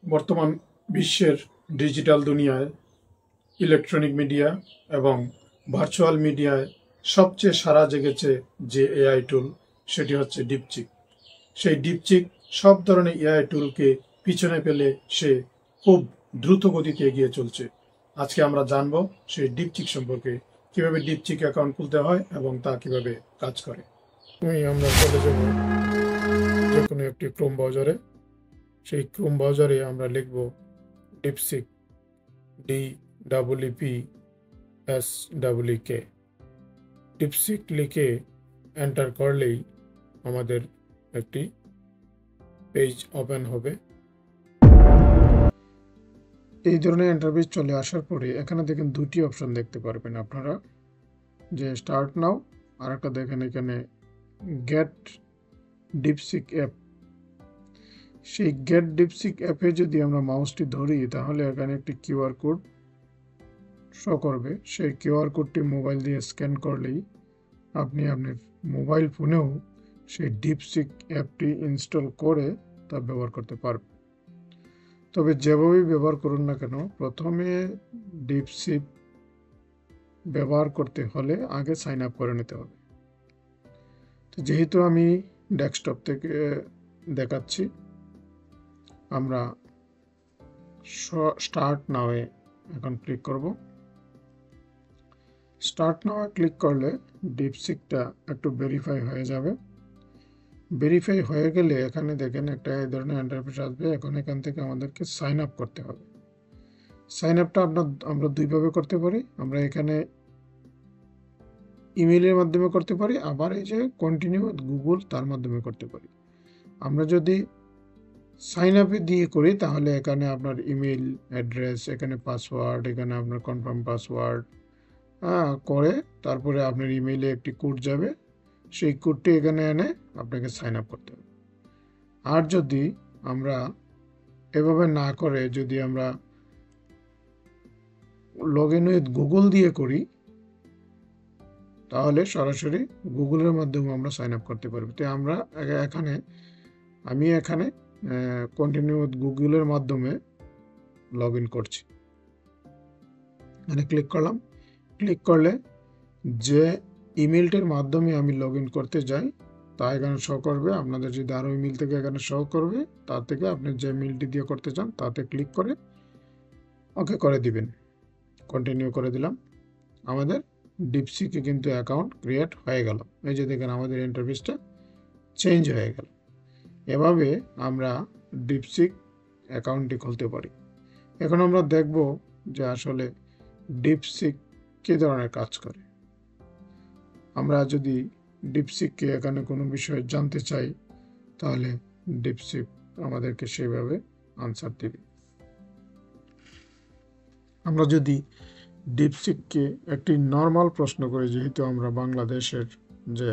বর্তমান বিশ্বের ডিজিটাল দুনিয়ায় ইলেকট্রনিক মিডিয়া এবং ভার্চুয়াল মিডিয়ায় সবচেয়ে সাড়া জেগেছে যে এআই টুল, সেটি হচ্ছে ডিপচিক। সেই ডিপচিক সব ধরনের এআই টুলকে পিছনে ফেলে সে খুব দ্রুত গতিতে এগিয়ে চলছে। আজকে আমরা জানবো সেই ডিপচিক সম্পর্কে, কিভাবে ডিপচিক অ্যাকাউন্ট খুলতে হয় এবং তা কিভাবে কাজ করে। আমরা চলে যাব যে কোনো একটি ক্রোম ব্রাউজারে। সেই ক্রোম ব্রাউজারে আমরা লিখব ডিপসিক, DEEPSEEK। ডিপসিক লিখে এন্টার করলেই আমাদের একটি পেজ ওপেন হবে। এই ধরনের ইন্টারফেস চলে আসার পরে এখানে দেখেন দুটি অপশন দেখতে পারবেন আপনারা, যে স্টার্ট নাও, আর একটা দেখেন এখানে গেট ডিপসিক অ্যাপ। সেই গেট ডিপসিক অ্যাপে যদি আমরা মাউসটি ধরি তাহলে এখানে একটি কিউআর কোড শো করবে। সেই কিউআর কোডটি মোবাইল দিয়ে স্ক্যান করলেই আপনি আপনার মোবাইল ফোনেও সেই ডিপসিক অ্যাপটি ইনস্টল করে তা ব্যবহার করতে পারবেন। তবে যেভাবেই ব্যবহার করুন না কেন, প্রথমে ডিপসিক ব্যবহার করতে হলে আগে সাইন আপ করে নিতে হবে। তো যেহেতু আমি ডেস্কটপ থেকে দেখাচ্ছি, আমরা স্টার্ট নাওয়ে এখন ক্লিক করব। স্টার্ট নাও ক্লিক করলে ডিপসিকটা একটু ভেরিফাই হয়ে যাবে। ভেরিফাই হয়ে গেলে এখানে দেখেন একটা এই ধরনের ইন্টারফেস আসবে। এখন এখান থেকে আমাদেরকে সাইন আপ করতে হবে। সাইন আপটা আমরা দুইভাবে করতে পারি। আমরা এখানে ইমেইলের মাধ্যমে করতে পারি, আবার এই যে কন্টিনিউ গুগল তার মাধ্যমে করতে পারি। আমরা যদি সাইন আপে দিয়ে করি তাহলে এখানে আপনার ইমেইল অ্যাড্রেস, এখানে পাসওয়ার্ড, এখানে আপনার কনফার্ম পাসওয়ার্ড করে তারপরে আপনার ইমেইলে একটি কোড যাবে। সেই কোডটি এখানে এনে আপনাকে সাইন আপ করতে হবে। আর যদি আমরা এভাবে না করে যদি আমরা লগ ইন উইথ গুগল দিয়ে করি তাহলে সরাসরি গুগলের মাধ্যমে আমরা সাইন আপ করতে পারবো। তো আমি এখানে কন্টিনিউ উইথ গুগলের মাধ্যমে লগ ইন করছি। এখানে ক্লিক করলাম। ক্লিক করলে যে ইমেলটির মাধ্যমে আমি লগ ইন করতে যাই তা এখানে শো করবে। আপনাদের যদি আরও ইমেল থেকে এখানে শো করবে, তার থেকে আপনি যে মেলটি দিয়ে করতে চান তাতে ক্লিক করে ওকে করে দিবেন। কন্টিনিউ করে দিলাম। আমাদের ডিপসিকে কিন্তু অ্যাকাউন্ট ক্রিয়েট হয়ে গেল। এই যে দেখেন আমাদের ইন্টারফেসটা চেঞ্জ হয়ে গেল। এভাবে আমরা ডিপসিক অ্যাকাউন্টটি খুলতে পারি। এখন আমরা দেখব যে আসলে ডিপসিক কী ধরনের কাজ করে। আমরা যদি ডিপসিককে এখানে কোনো বিষয়ে জানতে চাই তাহলে ডিপসিক আমাদেরকে সেভাবে আনসার দেবে। আমরা যদি ডিপসিককে একটি নর্মাল প্রশ্ন করি, যেহেতু আমরা বাংলাদেশের, যে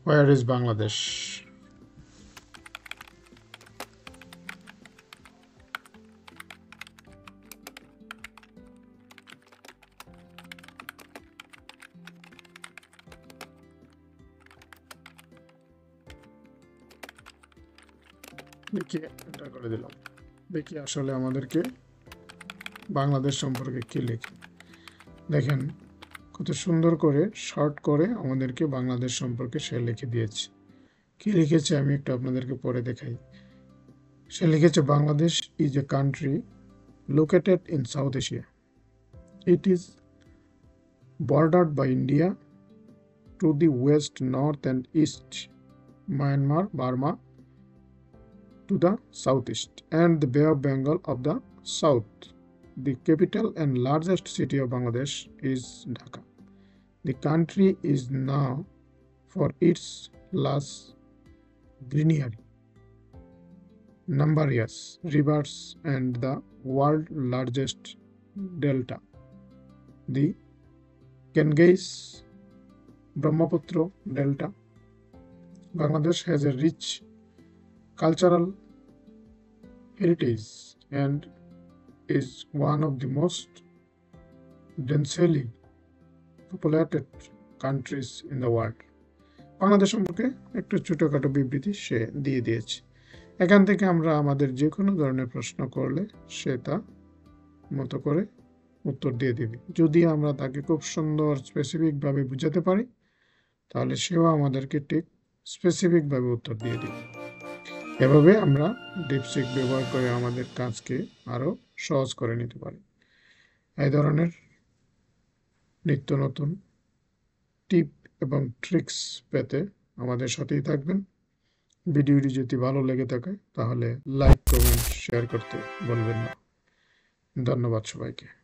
হোয়ার ইজ বাংলাদেশ, দেখি এটা করে দিলাম। দেখি আসলে আমাদেরকে বাংলাদেশ সম্পর্কে কি লেখে। দেখেন কত সুন্দর করে শর্ট করে আমাদেরকে বাংলাদেশ সম্পর্কে সে লিখে দিয়েছে। কি লিখেছে আমি একটু আপনাদেরকে পরে দেখাই। সে লিখেছে, Bangladesh is a country located in South Asia. It is bordered by India to the west, north and east, Myanmar, Burma to the southeast, and the Bay of Bengal of the south. The capital and largest city of Bangladesh is Dhaka. The country is known for its lush greenery, numerous rivers and the world's largest delta, the Ganges Brahmaputra Delta. Bangladesh has a rich cultural heritage and is one of the most densely populated countries in the world. Bangladesh সম্পর্কে একটু ছোটখাটো বিবৃতি সে দিয়ে দিয়েছে। এখান থেকে আমরা আমাদের যে কোনো ধরনের প্রশ্ন করলে সে তা মতো করে উত্তর দিয়ে দিবে। যদি আমরা তাকে খুব সুন্দর স্পেসিফিকভাবে বুঝাতে পারি তাহলে সেও আমাদেরকে ঠিক স্পেসিফিকভাবে উত্তর দিয়ে দিবে। এভাবে আমরা ডিপসিক ব্যবহার করে আমাদের কাজকে আরও সহজ করে নিতে পারি। এই ধরনের নিত্য নতুন টিপ এবং ট্রিক্স পেতে আমাদের সাথেই থাকবেন। ভিডিওটি যদি ভালো লেগে থাকে তাহলে লাইক, কমেন্ট, শেয়ার করতে ভুলবেন না। ধন্যবাদ সবাইকে।